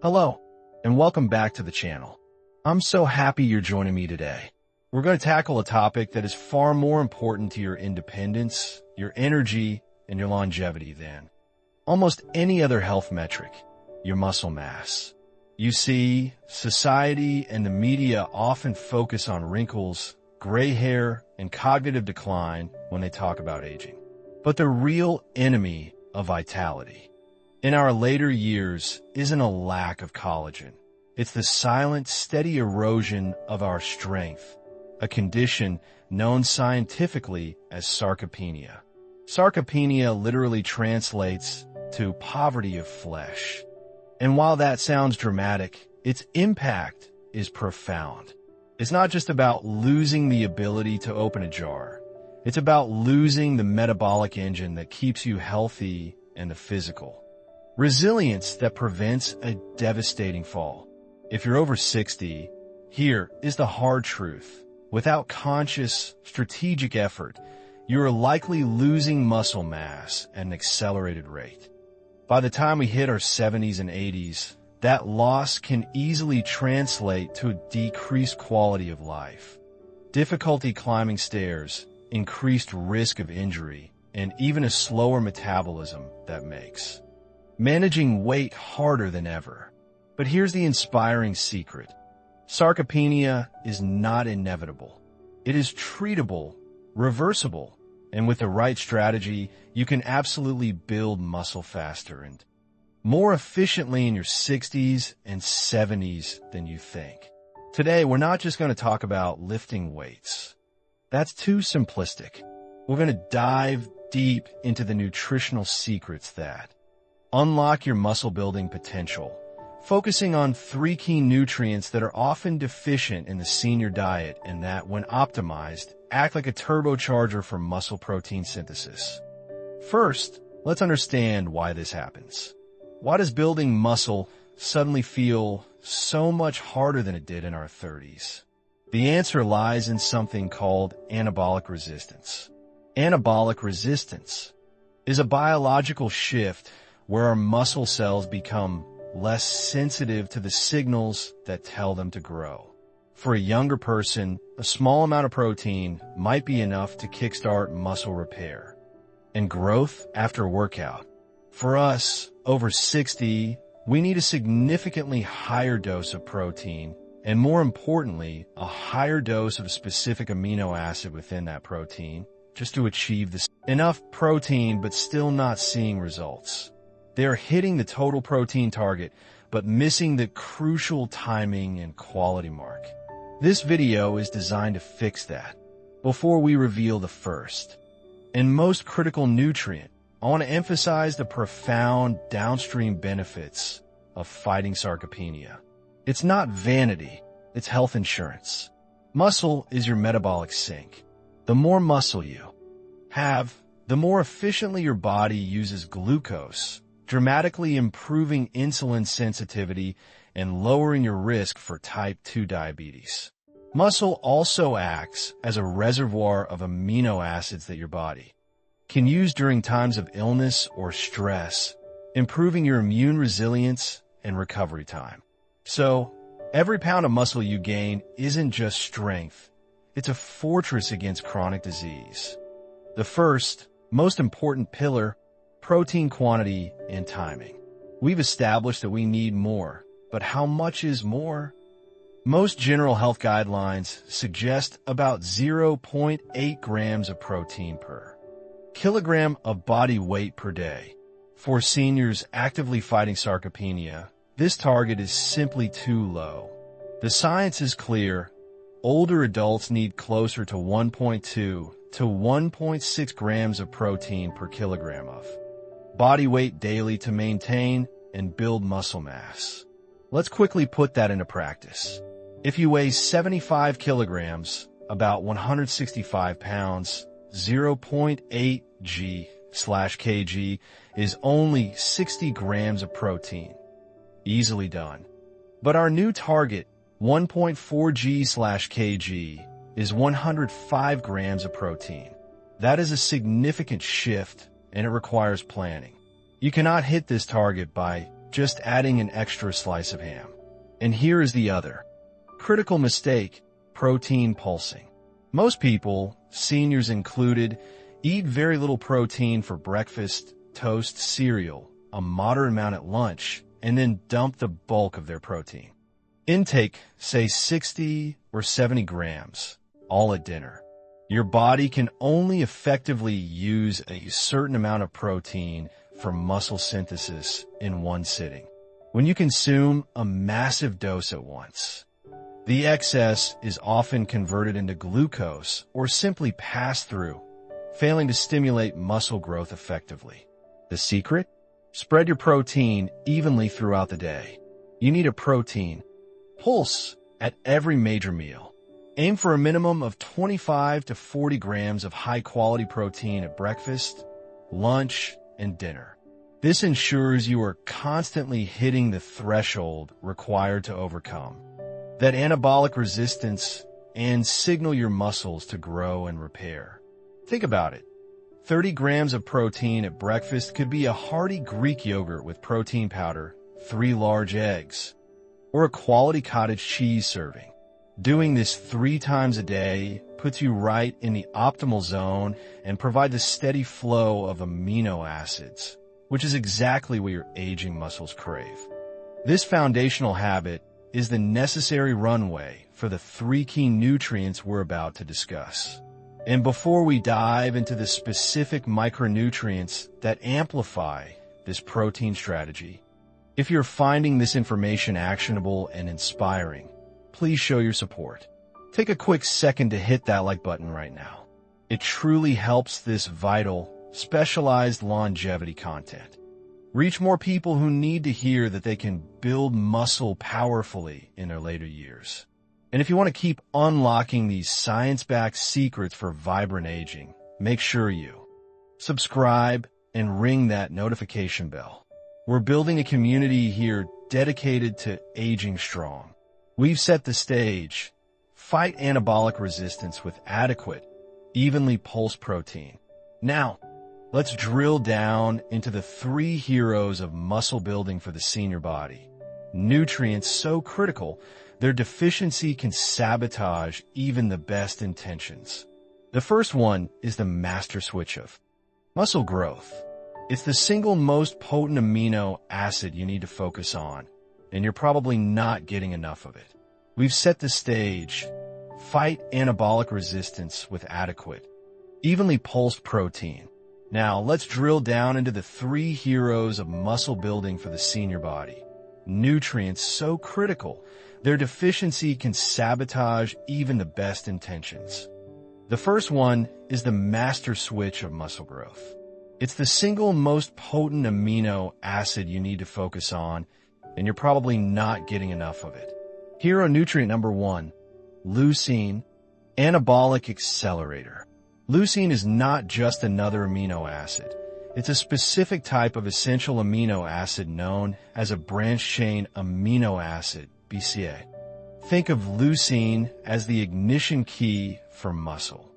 Hello, and welcome back to the channel. I'm so happy you're joining me today. We're going to tackle a topic that is far more important to your independence, your energy, and your longevity than almost any other health metric, your muscle mass. You see, society and the media often focus on wrinkles, gray hair, and cognitive decline when they talk about aging. But the real enemy of vitality in our later years isn't a lack of collagen. It's the silent, steady erosion of our strength, a condition known scientifically as sarcopenia. Sarcopenia literally translates to poverty of flesh. And while that sounds dramatic, its impact is profound. It's not just about losing the ability to open a jar. It's about losing the metabolic engine that keeps you healthy and the physical resilience that prevents a devastating fall. If you're over 60, here is the hard truth. Without conscious, strategic effort, you are likely losing muscle mass at an accelerated rate. By the time we hit our 70s and 80s, that loss can easily translate to a decreased quality of life, difficulty climbing stairs, increased risk of injury, and even a slower metabolism that makes managing weight harder than ever. But here's the inspiring secret. Sarcopenia is not inevitable. It is treatable, reversible, and with the right strategy, you can absolutely build muscle faster and more efficiently in your 60s and 70s than you think. Today, we're not just going to talk about lifting weights. That's too simplistic. We're going to dive deep into the nutritional secrets that unlock your muscle-building potential, focusing on 3 key nutrients that are often deficient in the senior diet and that, when optimized, act like a turbocharger for muscle protein synthesis. First, let's understand why this happens. Why does building muscle suddenly feel so much harder than it did in our 30s? The answer lies in something called anabolic resistance. Anabolic resistance is a biological shift where our muscle cells become less sensitive to the signals that tell them to grow. For a younger person, a small amount of protein might be enough to kickstart muscle repair and growth after a workout. For us, over 60, we need a significantly higher dose of protein and, more importantly, a higher dose of a specific amino acid within that protein just to achieve this. Enough protein but still not seeing results. They're hitting the total protein target, but missing the crucial timing and quality mark. This video is designed to fix that. Before we reveal the first and most critical nutrient, I want to emphasize the profound downstream benefits of fighting sarcopenia. It's not vanity, it's health insurance. Muscle is your metabolic sink. The more muscle you have, the more efficiently your body uses glucose, dramatically improving insulin sensitivity and lowering your risk for type 2 diabetes. Muscle also acts as a reservoir of amino acids that your body can use during times of illness or stress, improving your immune resilience and recovery time. So, every pound of muscle you gain isn't just strength, it's a fortress against chronic disease. The first, most important pillar, protein quantity and timing. We've established that we need more, but how much is more? Most general health guidelines suggest about 0.8 grams of protein per kilogram of body weight per day. For seniors actively fighting sarcopenia, this target is simply too low. The science is clear. Older adults need closer to 1.2 to 1.6 grams of protein per kilogram of body weight daily to maintain and build muscle mass. Let's quickly put that into practice. If you weigh 75 kilograms, about 165 pounds, 0.8 g/kg is only 60 grams of protein. Easily done. But our new target, 1.4 g/kg, is 105 grams of protein. That is a significant shift, and it requires planning. You cannot hit this target by just adding an extra slice of ham. And here is the other critical mistake: protein pulsing. Most people, seniors included, eat very little protein for breakfast, toast, cereal, a moderate amount at lunch, and then dump the bulk of their protein. Intake, say 60 or 70 grams, all at dinner. Your body can only effectively use a certain amount of protein for muscle synthesis in one sitting. When you consume a massive dose at once, the excess is often converted into glucose or simply passed through, failing to stimulate muscle growth effectively. The secret? Spread your protein evenly throughout the day. You need a protein pulse at every major meal. Aim for a minimum of 25 to 40 grams of high-quality protein at breakfast, lunch, and dinner. This ensures you are constantly hitting the threshold required to overcome that anabolic resistance and signal your muscles to grow and repair. Think about it. 30 grams of protein at breakfast could be a hearty Greek yogurt with protein powder, 3 large eggs, or a quality cottage cheese serving. Doing this 3 times a day puts you right in the optimal zone and provides a steady flow of amino acids, which is exactly what your aging muscles crave. This foundational habit is the necessary runway for the 3 key nutrients we're about to discuss. And before we dive into the specific micronutrients that amplify this protein strategy, if you're finding this information actionable and inspiring, please show your support. Take a quick second to hit that like button right now. It truly helps this vital, specialized longevity content reach more people who need to hear that they can build muscle powerfully in their later years. And if you want to keep unlocking these science-backed secrets for vibrant aging, make sure you subscribe and ring that notification bell. We're building a community here dedicated to aging strong. We've set the stage. Fight anabolic resistance with adequate, evenly pulsed protein. Now, let's drill down into the 3 heroes of muscle building for the senior body. Nutrients so critical, their deficiency can sabotage even the best intentions. The first one is the master switch of muscle growth. It's the single most potent amino acid you need to focus on, and you're probably not getting enough of it. We've set the stage. Fight anabolic resistance with adequate, evenly pulsed protein. Now, let's drill down into the 3 heroes of muscle building for the senior body. Nutrients so critical, their deficiency can sabotage even the best intentions. The first one is the master switch of muscle growth. It's the single most potent amino acid you need to focus on, and you're probably not getting enough of it. Hero nutrient number 1, leucine, anabolic accelerator. Leucine is not just another amino acid. It's a specific type of essential amino acid known as a branched-chain amino acid, BCA. Think of leucine as the ignition key for muscle.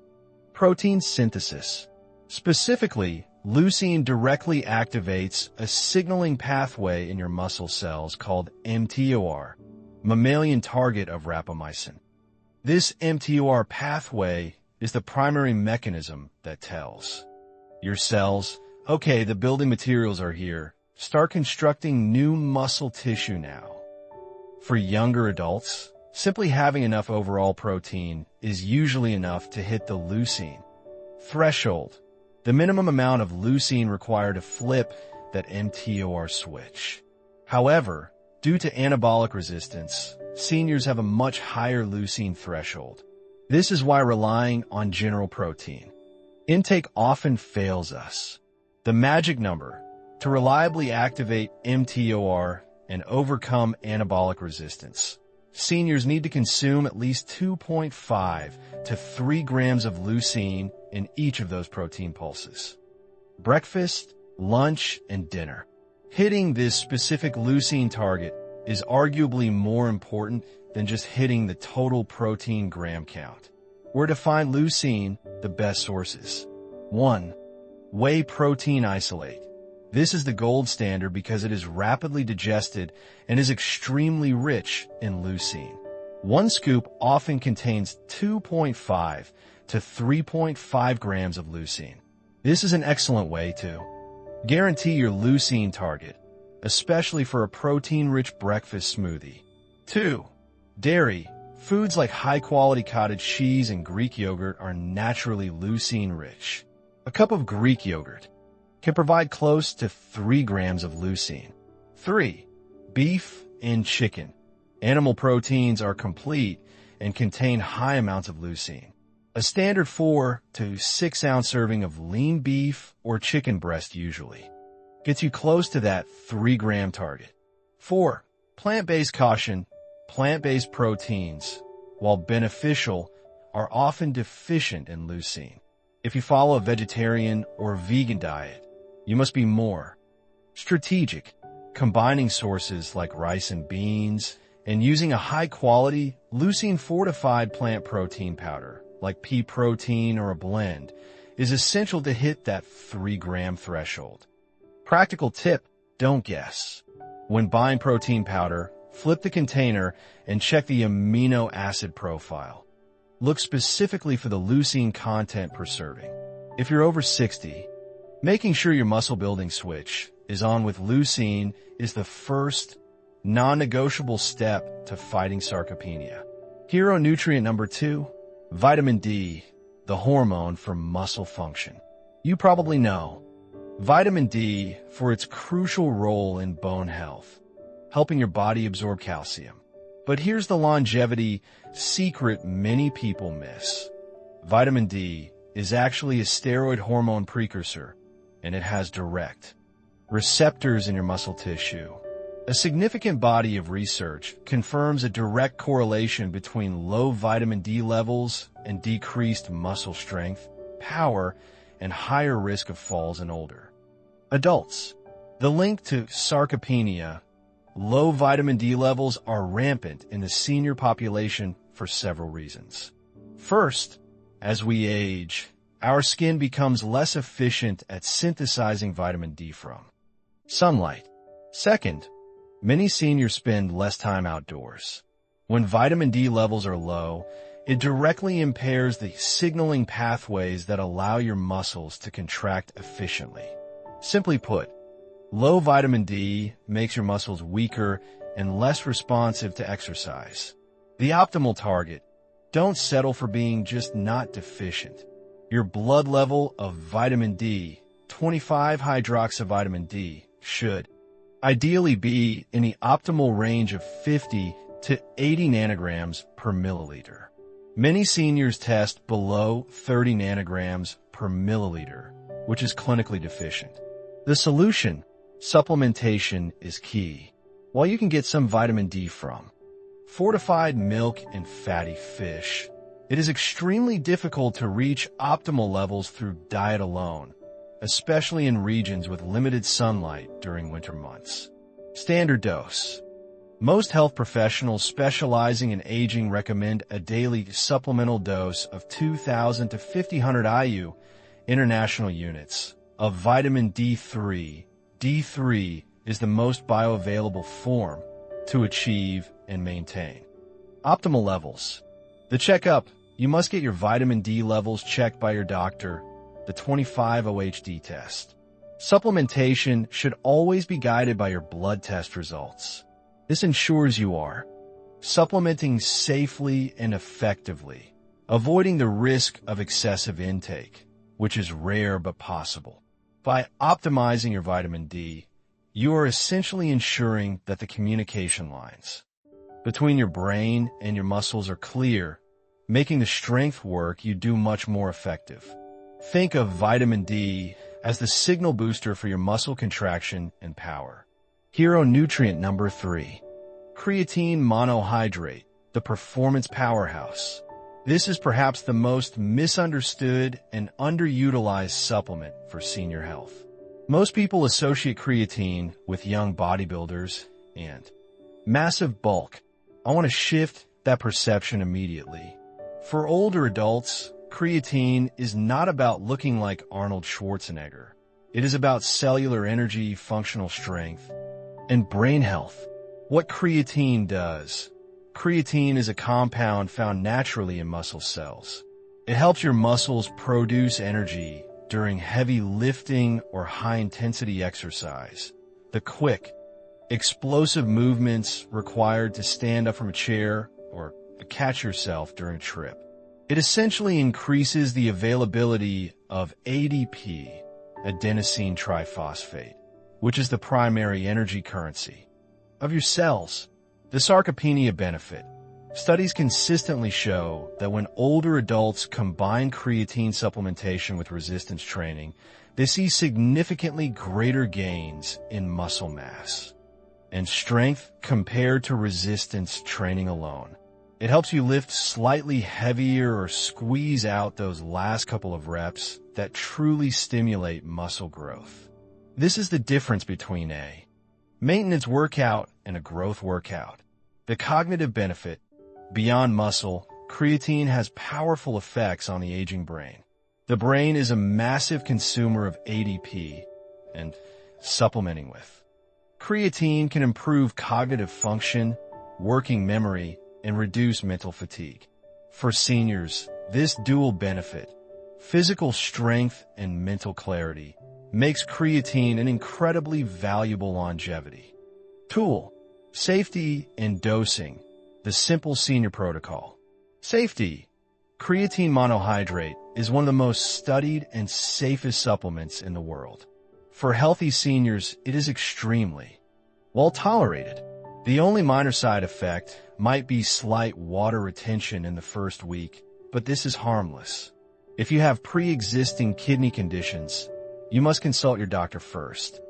Protein synthesis. Specifically, leucine directly activates a signaling pathway in your muscle cells called mTOR, mammalian target of rapamycin. This mTOR pathway is the primary mechanism that tells your cells, okay, the building materials are here. Start constructing new muscle tissue now. For younger adults, simply having enough overall protein is usually enough to hit the leucine threshold, the minimum amount of leucine required to flip that mTOR switch. However, due to anabolic resistance, seniors have a much higher leucine threshold. This is why relying on general protein intake often fails us. The magic number to reliably activate mTOR and overcome anabolic resistance. Seniors need to consume at least 2.5 to 3 grams of leucine in each of those protein pulses. Breakfast, lunch, and dinner. Hitting this specific leucine target is arguably more important than just hitting the total protein gram count. Where to find leucine, the best sources. 1. Whey protein isolate. This is the gold standard because it is rapidly digested and is extremely rich in leucine. One scoop often contains 2.5 to 3.5 grams of leucine. This is an excellent way to guarantee your leucine target, especially for a protein-rich breakfast smoothie. 2. Dairy. Foods like high-quality cottage cheese and Greek yogurt are naturally leucine-rich. A cup of Greek yogurt can provide close to 3 grams of leucine. 3. Beef and chicken. Animal proteins are complete and contain high amounts of leucine. A standard 4 to 6 ounce serving of lean beef or chicken breast usually gets you close to that 3 gram target. 4. Plant-based caution. Plant-based proteins, while beneficial, are often deficient in leucine. If you follow a vegetarian or vegan diet, you must be more strategic, combining sources like rice and beans, and using a high-quality, leucine-fortified plant protein powder, like pea protein or a blend, is essential to hit that 3 gram threshold. Practical tip, don't guess. When buying protein powder, flip the container and check the amino acid profile. Look specifically for the leucine content per serving. If you're over 60, making sure your muscle-building switch is on with leucine is the first non-negotiable step to fighting sarcopenia. Hero nutrient number 2, vitamin D, the hormone for muscle function. You probably know vitamin D for its crucial role in bone health, helping your body absorb calcium. But here's the longevity secret many people miss. Vitamin D is actually a steroid hormone precursor, and it has direct receptors in your muscle tissue. A significant body of research confirms a direct correlation between low vitamin D levels and decreased muscle strength, power, and higher risk of falls in older adults. The link to sarcopenia. Low vitamin D levels are rampant in the senior population for several reasons. First, as we age, our skin becomes less efficient at synthesizing vitamin D from sunlight. Second, many seniors spend less time outdoors. When vitamin D levels are low, it directly impairs the signaling pathways that allow your muscles to contract efficiently. Simply put, low vitamin D makes your muscles weaker and less responsive to exercise. The optimal target: don't settle for being just not deficient. Your blood level of vitamin D, 25-hydroxyvitamin D, should ideally be in the optimal range of 50 to 80 nanograms per milliliter. Many seniors test below 30 nanograms per milliliter, which is clinically deficient. The solution: supplementation is key. While you can get some vitamin D from fortified milk and fatty fish, it is extremely difficult to reach optimal levels through diet alone, especially in regions with limited sunlight during winter months. Standard dose. Most health professionals specializing in aging recommend a daily supplemental dose of 2,000 to 5,000 IU international units of vitamin D3. D3 is the most bioavailable form to achieve and maintain optimal levels. The checkup: you must get your vitamin D levels checked by your doctor, the 25-OHD test. Supplementation should always be guided by your blood test results. This ensures you are supplementing safely and effectively, avoiding the risk of excessive intake, which is rare but possible. By optimizing your vitamin D, you are essentially ensuring that the communication lines between your brain and your muscles are clear, making the strength work you do much more effective. Think of vitamin D as the signal booster for your muscle contraction and power. Hero nutrient number 3, creatine monohydrate, the performance powerhouse. This is perhaps the most misunderstood and underutilized supplement for senior health. Most people associate creatine with young bodybuilders and massive bulk. I want to shift that perception immediately. For older adults, creatine is not about looking like Arnold Schwarzenegger. It is about cellular energy, functional strength, and brain health. What creatine does. Creatine is a compound found naturally in muscle cells. It helps your muscles produce energy during heavy lifting or high-intensity exercise. The quick, explosive movements required to stand up from a chair or catch yourself during a trip. It essentially increases the availability of ADP, adenosine triphosphate, which is the primary energy currency of your cells. The sarcopenia benefit. Studies consistently show that when older adults combine creatine supplementation with resistance training, they see significantly greater gains in muscle mass and strength compared to resistance training alone. It helps you lift slightly heavier or squeeze out those last couple of reps that truly stimulate muscle growth. This is the difference between a maintenance workout and a growth workout. The cognitive benefit. Beyond muscle, creatine has powerful effects on the aging brain. The brain is a massive consumer of ADP, and supplementing with creatine can improve cognitive function, working memory, and reduce mental fatigue. For seniors, this dual benefit, physical strength and mental clarity, makes creatine an incredibly valuable longevity tool. Safety and dosing. The simple senior protocol. Safety. Creatine monohydrate is one of the most studied and safest supplements in the world. For healthy seniors, it is extremely well tolerated. The only minor side effect might be slight water retention in the first week, but this is harmless. If you have pre-existing kidney conditions, you must consult your doctor first.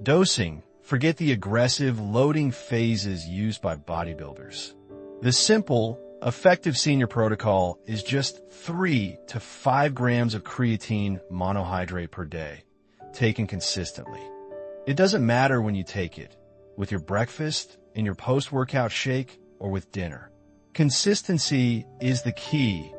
Dosing. Forget the aggressive loading phases used by bodybuilders. The simple, effective senior protocol is just 3 to 5 grams of creatine monohydrate per day, taken consistently. It doesn't matter when you take it, with your breakfast, in your post-workout shake, or with dinner. Consistency is the key,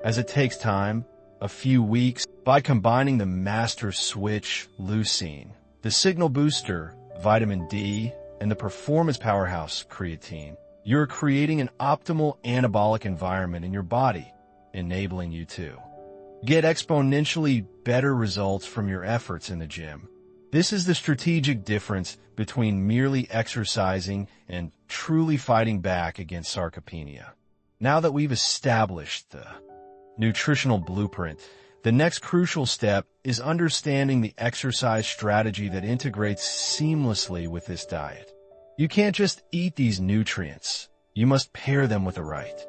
as it takes time, a few weeks. By combining the master switch leucine, the signal booster, vitamin D, and the performance powerhouse creatine, you're creating an optimal anabolic environment in your body, enabling you to get exponentially better results from your efforts in the gym. This is the strategic difference between merely exercising and truly fighting back against sarcopenia. Now that we've established the nutritional blueprint, the next crucial step is understanding the exercise strategy that integrates seamlessly with this diet. You can't just eat these nutrients. You must pair them with the right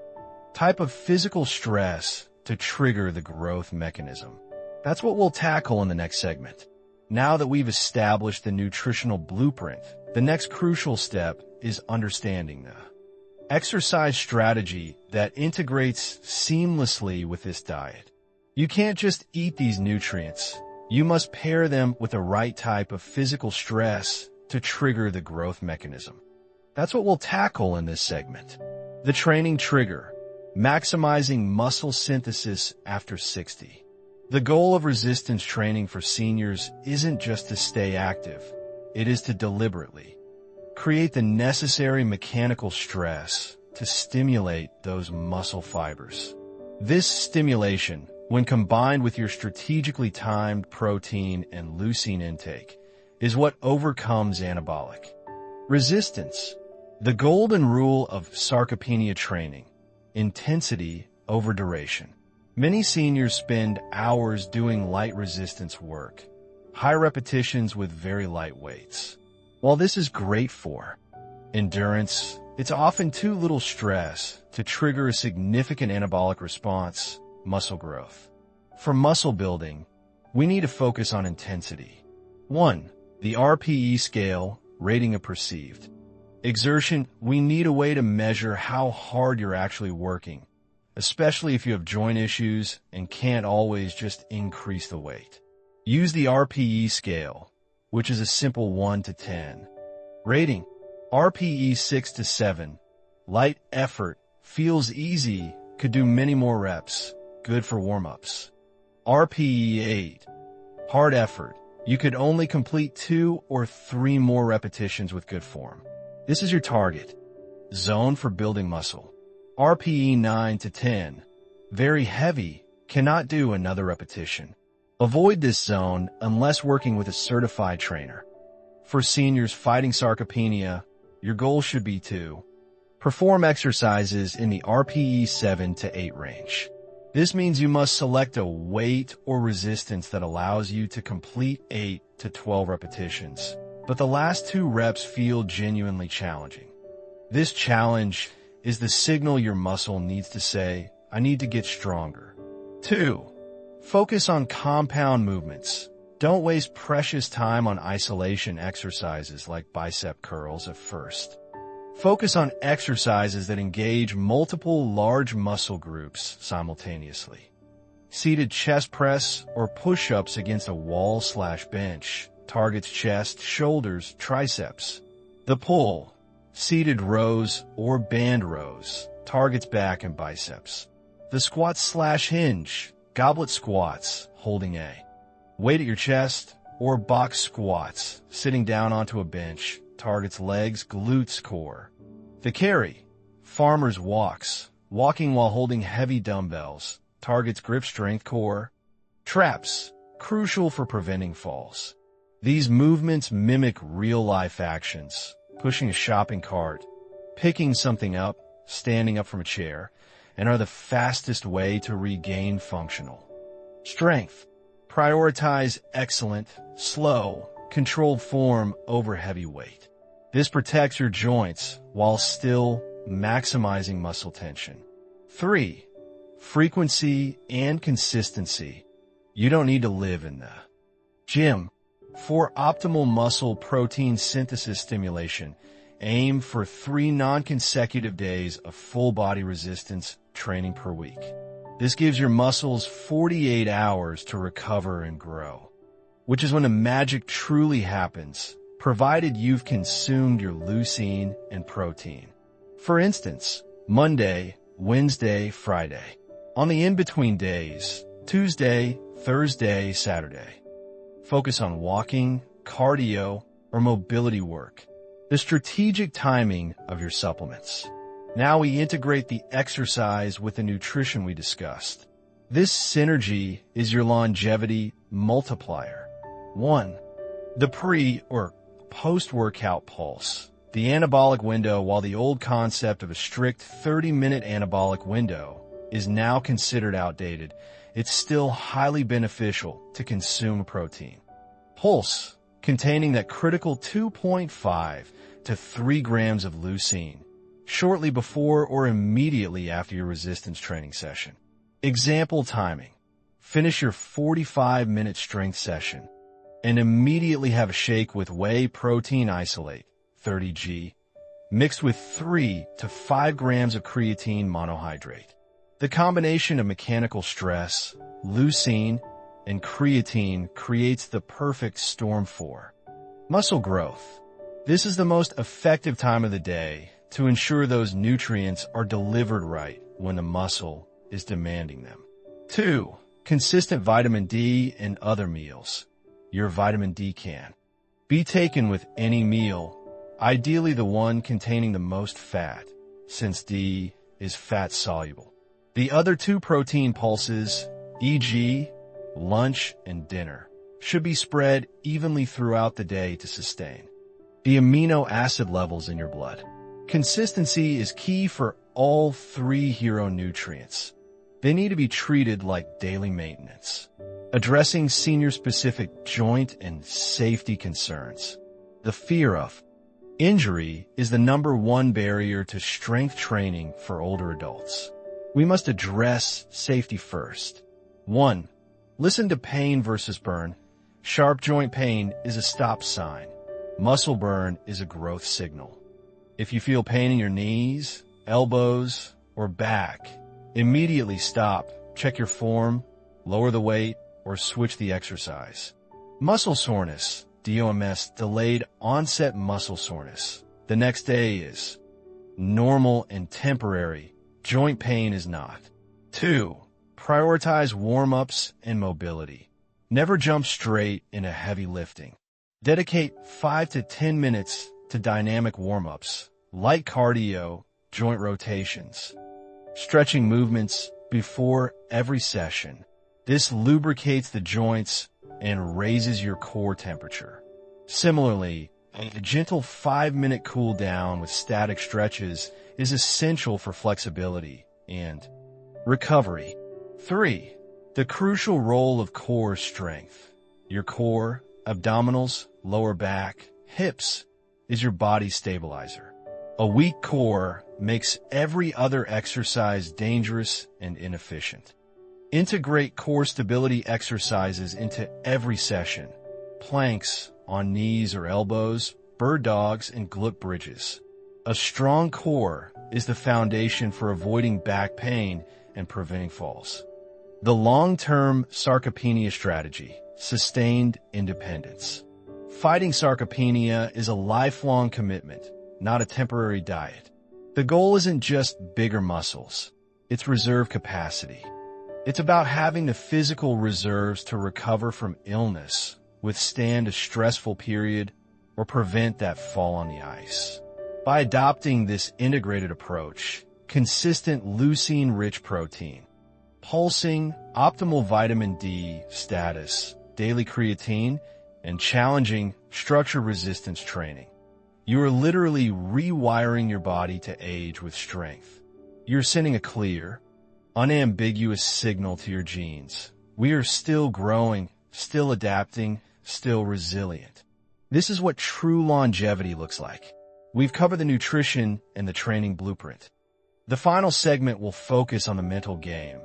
type of physical stress to trigger the growth mechanism. That's what we'll tackle in the next segment. Now that we've established the nutritional blueprint, the next crucial step is understanding the exercise strategy that integrates seamlessly with this diet. You can't just eat these nutrients. You must pair them with the right type of physical stress to trigger the growth mechanism. That's what we'll tackle in this segment. The training trigger, maximizing muscle synthesis after 60. The goal of resistance training for seniors isn't just to stay active. It is to deliberately create the necessary mechanical stress to stimulate those muscle fibers. This stimulation, when combined with your strategically timed protein and leucine intake, is what overcomes anabolic resistance. The golden rule of sarcopenia training: intensity over duration. Many seniors spend hours doing light resistance work, high repetitions with very light weights. While this is great for endurance, it's often too little stress to trigger a significant anabolic response, muscle growth. For muscle building, we need to focus on intensity. 1. The RPE scale, rating of perceived exertion. We need a way to measure how hard you're actually working, especially if you have joint issues and can't always just increase the weight. Use the RPE scale, which is a simple 1 to 10. Rating: RPE 6 to 7. Light effort, feels easy, could do many more reps, good for warm-ups. RPE 8. Hard effort, You could only complete 2 or 3 more repetitions with good form. This is your target zone for building muscle. RPE 9 to 10. Very heavy, cannot do another repetition. Avoid this zone unless working with a certified trainer. For seniors fighting sarcopenia, your goal should be to perform exercises in the RPE 7 to 8 range. This means you must select a weight or resistance that allows you to complete 8 to 12 repetitions, but the last 2 reps feel genuinely challenging. This challenge is the signal your muscle needs to say, I need to get stronger. 2. Focus on compound movements. Don't waste precious time on isolation exercises like bicep curls at first. Focus on exercises that engage multiple large muscle groups simultaneously. Seated chest press or push-ups against a wall/bench targets chest, shoulders, triceps. The pull, seated rows or band rows, targets back and biceps. The squat/hinge, goblet squats, holding A. Weight at your chest or box squats, sitting down onto a bench, targets legs, glutes, core. The carry, farmer's walks, walking while holding heavy dumbbells, targets grip strength, core. Traps, crucial for preventing falls. These movements mimic real-life actions, pushing a shopping cart, picking something up, standing up from a chair, and are the fastest way to regain functional strength. Prioritize excellent, slow, controlled form over heavy weight. This protects your joints while still maximizing muscle tension. 3. Frequency and consistency. You don't need to live in the gym. For optimal muscle protein synthesis stimulation, aim for 3 non-consecutive days of full-body resistance training per week. This gives your muscles 48 hours to recover and grow, which is when the magic truly happens, provided you've consumed your leucine and protein. For instance, Monday, Wednesday, Friday. On the in-between days, Tuesday, Thursday, Saturday. Focus on walking, cardio, or mobility work. The strategic timing of your supplements. Now we integrate the exercise with the nutrition we discussed. This synergy is your longevity multiplier. 1. The pre- or post-workout pulse. The anabolic window, while the old concept of a strict 30-minute anabolic window is now considered outdated, it's still highly beneficial to consume protein. Pulse, containing that critical 2.5 to 3 grams of leucine, shortly before or immediately after your resistance training session. Example timing. Finish your 45-minute strength session and immediately have a shake with whey protein isolate, 30g, mixed with 3 to 5 grams of creatine monohydrate. The combination of mechanical stress, leucine, and creatine creates the perfect storm for muscle growth. This is the most effective time of the day to ensure those nutrients are delivered right when the muscle is demanding them. 2. Consistent vitamin D in other meals. Your vitamin D can be taken with any meal, ideally the one containing the most fat, since D is fat-soluble. The other 2 protein pulses, e.g., lunch and dinner, should be spread evenly throughout the day to sustain the amino acid levels in your blood. Consistency is key for all 3 hero nutrients. They need to be treated like daily maintenance, addressing senior-specific joint and safety concerns. The fear of injury is the #1 barrier to strength training for older adults. We must address safety first. 1. Listen to pain versus burn. Sharp joint pain is a stop sign. Muscle burn is a growth signal. If you feel pain in your knees, elbows, or back, immediately stop, check your form, lower the weight, or switch the exercise. Muscle soreness, DOMS, delayed onset muscle soreness. The next day is normal and temporary. Joint pain is not. 2. Prioritize warm-ups and mobility. Never jump straight into heavy lifting. Dedicate 5 to 10 minutes to dynamic warm-ups, light cardio, joint rotations, stretching movements before every session. This lubricates the joints and raises your core temperature. Similarly, a gentle 5-minute cool down with static stretches is essential for flexibility and recovery. 3. The crucial role of core strength. Your core, abdominals, lower back, hips is your body stabilizer. A weak core makes every other exercise dangerous and inefficient. Integrate core stability exercises into every session. Planks on knees or elbows, bird dogs, and glute bridges. A strong core is the foundation for avoiding back pain and preventing falls. The long-term sarcopenia strategy, sustained independence. Fighting sarcopenia is a lifelong commitment, not a temporary diet. The goal isn't just bigger muscles, it's reserve capacity. It's about having the physical reserves to recover from illness, withstand a stressful period, or prevent that fall on the ice. By adopting this integrated approach, consistent leucine-rich protein, pulsing, optimal vitamin D status, daily creatine, and challenging structure resistance training, you are literally rewiring your body to age with strength. You're sending a clear, unambiguous signal to your genes. We are still growing, still adapting, still resilient. This is what true longevity looks like. We've covered the nutrition and the training blueprint. The final segment will focus on the mental game,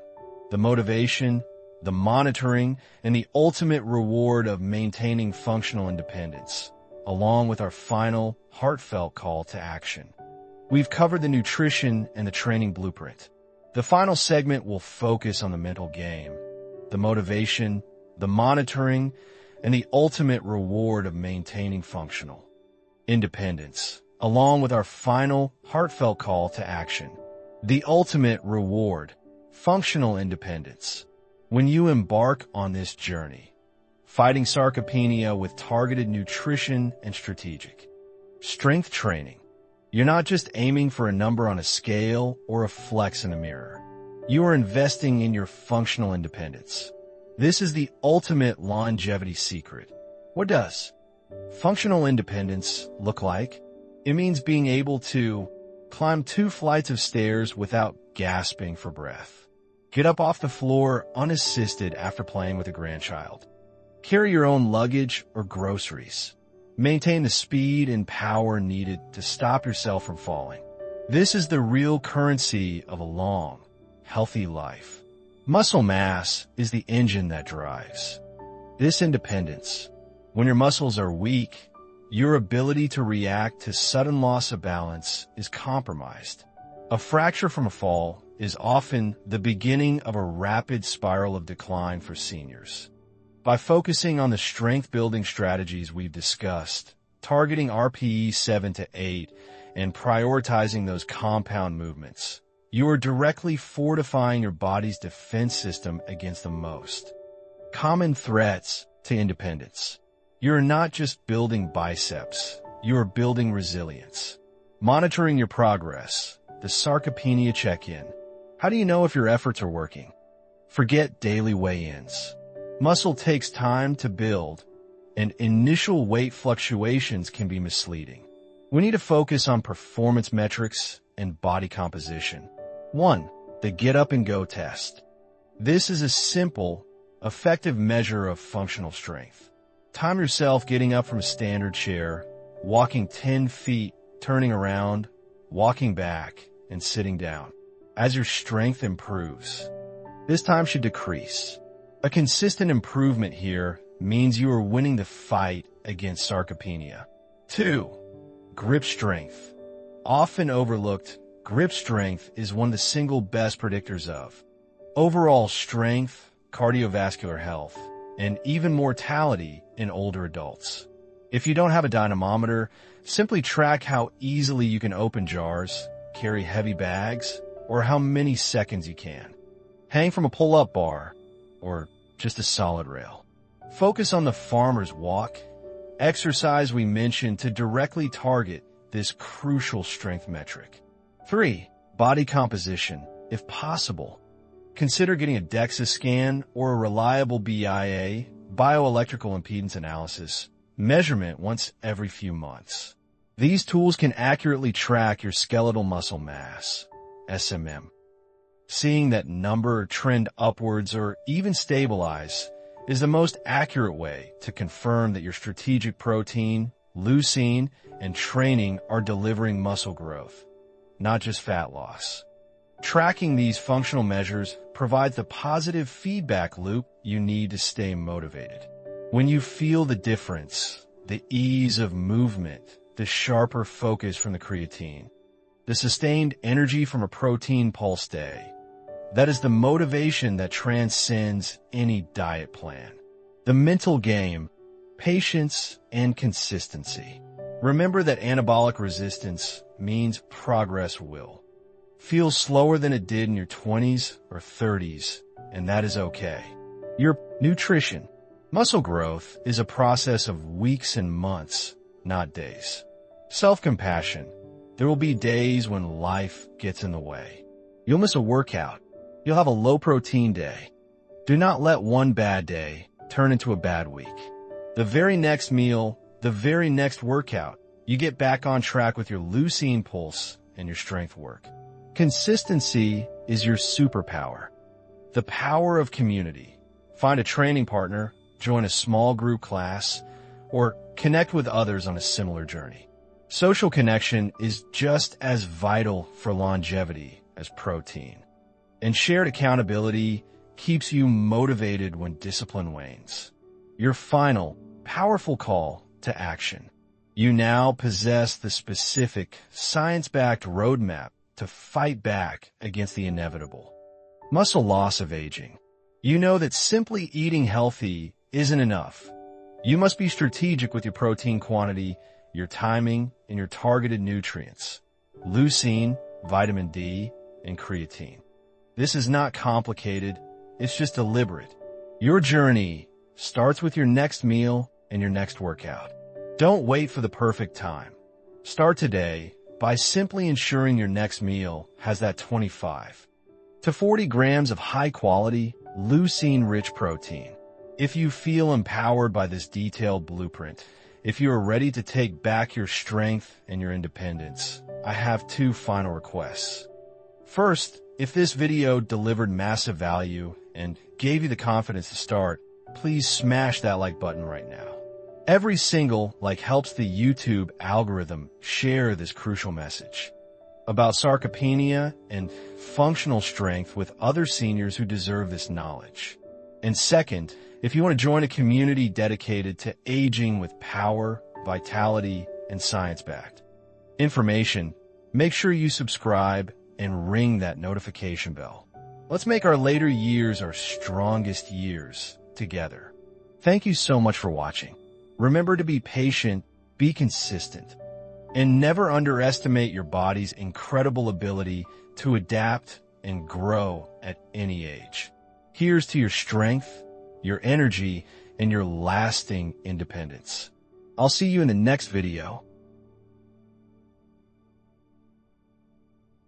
the motivation, the monitoring, and the ultimate reward of maintaining functional independence, along with our final, heartfelt call to action. We've covered the nutrition and the training blueprint. The final segment will focus on the mental game, the motivation, the monitoring, and the ultimate reward of maintaining functional independence, along with our final, heartfelt call to action. The ultimate reward, functional independence. When you embark on this journey, fighting sarcopenia with targeted nutrition and strategic strength training, you're not just aiming for a number on a scale or a flex in a mirror. You are investing in your functional independence. This is the ultimate longevity secret. What does functional independence look like? It means being able to climb 2 flights of stairs without gasping for breath. Get up off the floor unassisted after playing with a grandchild. Carry your own luggage or groceries. Maintain the speed and power needed to stop yourself from falling. This is the real currency of a long, healthy life. Muscle mass is the engine that drives this independence. When your muscles are weak, your ability to react to sudden loss of balance is compromised. A fracture from a fall is often the beginning of a rapid spiral of decline for seniors. By focusing on the strength-building strategies we've discussed, targeting RPE 7 to 8, and prioritizing those compound movements, you are directly fortifying your body's defense system against the most common threats to independence. You're not just building biceps, you are building resilience. Monitoring your progress, the sarcopenia check-in. How do you know if your efforts are working? Forget daily weigh-ins. Muscle takes time to build, and initial weight fluctuations can be misleading. We need to focus on performance metrics and body composition. 1. The get up and go test. This is a simple, effective measure of functional strength. Time yourself getting up from a standard chair, walking 10 feet, turning around, walking back, and sitting down. As your strength improves, this time should decrease. A consistent improvement here means you are winning the fight against sarcopenia. 2. Grip strength. Often overlooked, grip strength is one of the single best predictors of overall strength, cardiovascular health, and even mortality in older adults. If you don't have a dynamometer, simply track how easily you can open jars, carry heavy bags, or how many seconds you can hang from a pull-up bar, or just a solid rail. Focus on the farmer's walk, exercise we mentioned to directly target this crucial strength metric. 3. Body composition. If possible, consider getting a DEXA scan or a reliable BIA, bioelectrical impedance analysis, measurement once every few months. These tools can accurately track your skeletal muscle mass, SMM. Seeing that number trend upwards or even stabilize is the most accurate way to confirm that your strategic protein, leucine, and training are delivering muscle growth, not just fat loss. Tracking these functional measures provides the positive feedback loop you need to stay motivated. When you feel the difference, the ease of movement, the sharper focus from the creatine, the sustained energy from a protein pulse day, that is the motivation that transcends any diet plan. The mental game, patience, and consistency. Remember that anabolic resistance means progress will. Feel slower than it did in your 20s or 30s, and that is okay. Your nutrition. Muscle growth is a process of weeks and months, not days. Self-compassion. There will be days when life gets in the way. You'll miss a workout. You'll have a low-protein day. Do not let one bad day turn into a bad week. The very next meal, the very next workout, you get back on track with your leucine pulse and your strength work. Consistency is your superpower. The power of community. Find a training partner, join a small group class, or connect with others on a similar journey. Social connection is just as vital for longevity as protein. And shared accountability keeps you motivated when discipline wanes. Your final, powerful call to action. You now possess the specific, science-backed roadmap to fight back against the inevitable. Muscle loss of aging. You know that simply eating healthy isn't enough. You must be strategic with your protein quantity, your timing, and your targeted nutrients. Leucine, vitamin D, and creatine. This is not complicated, it's just deliberate. Your journey starts with your next meal and your next workout. Don't wait for the perfect time. Start today by simply ensuring your next meal has that 25 to 40 grams of high-quality, leucine-rich protein. If you feel empowered by this detailed blueprint, if you are ready to take back your strength and your independence, I have 2 final requests. First, if this video delivered massive value and gave you the confidence to start, please smash that like button right now. Every single like helps the YouTube algorithm share this crucial message about sarcopenia and functional strength with other seniors who deserve this knowledge. And second, if you want to join a community dedicated to aging with power, vitality, and science-backed information, make sure you subscribe and ring that notification bell. Let's make our later years our strongest years together. Thank you so much for watching. Remember to be patient, be consistent, and never underestimate your body's incredible ability to adapt and grow at any age. Here's to your strength, your energy, and your lasting independence. I'll see you in the next video.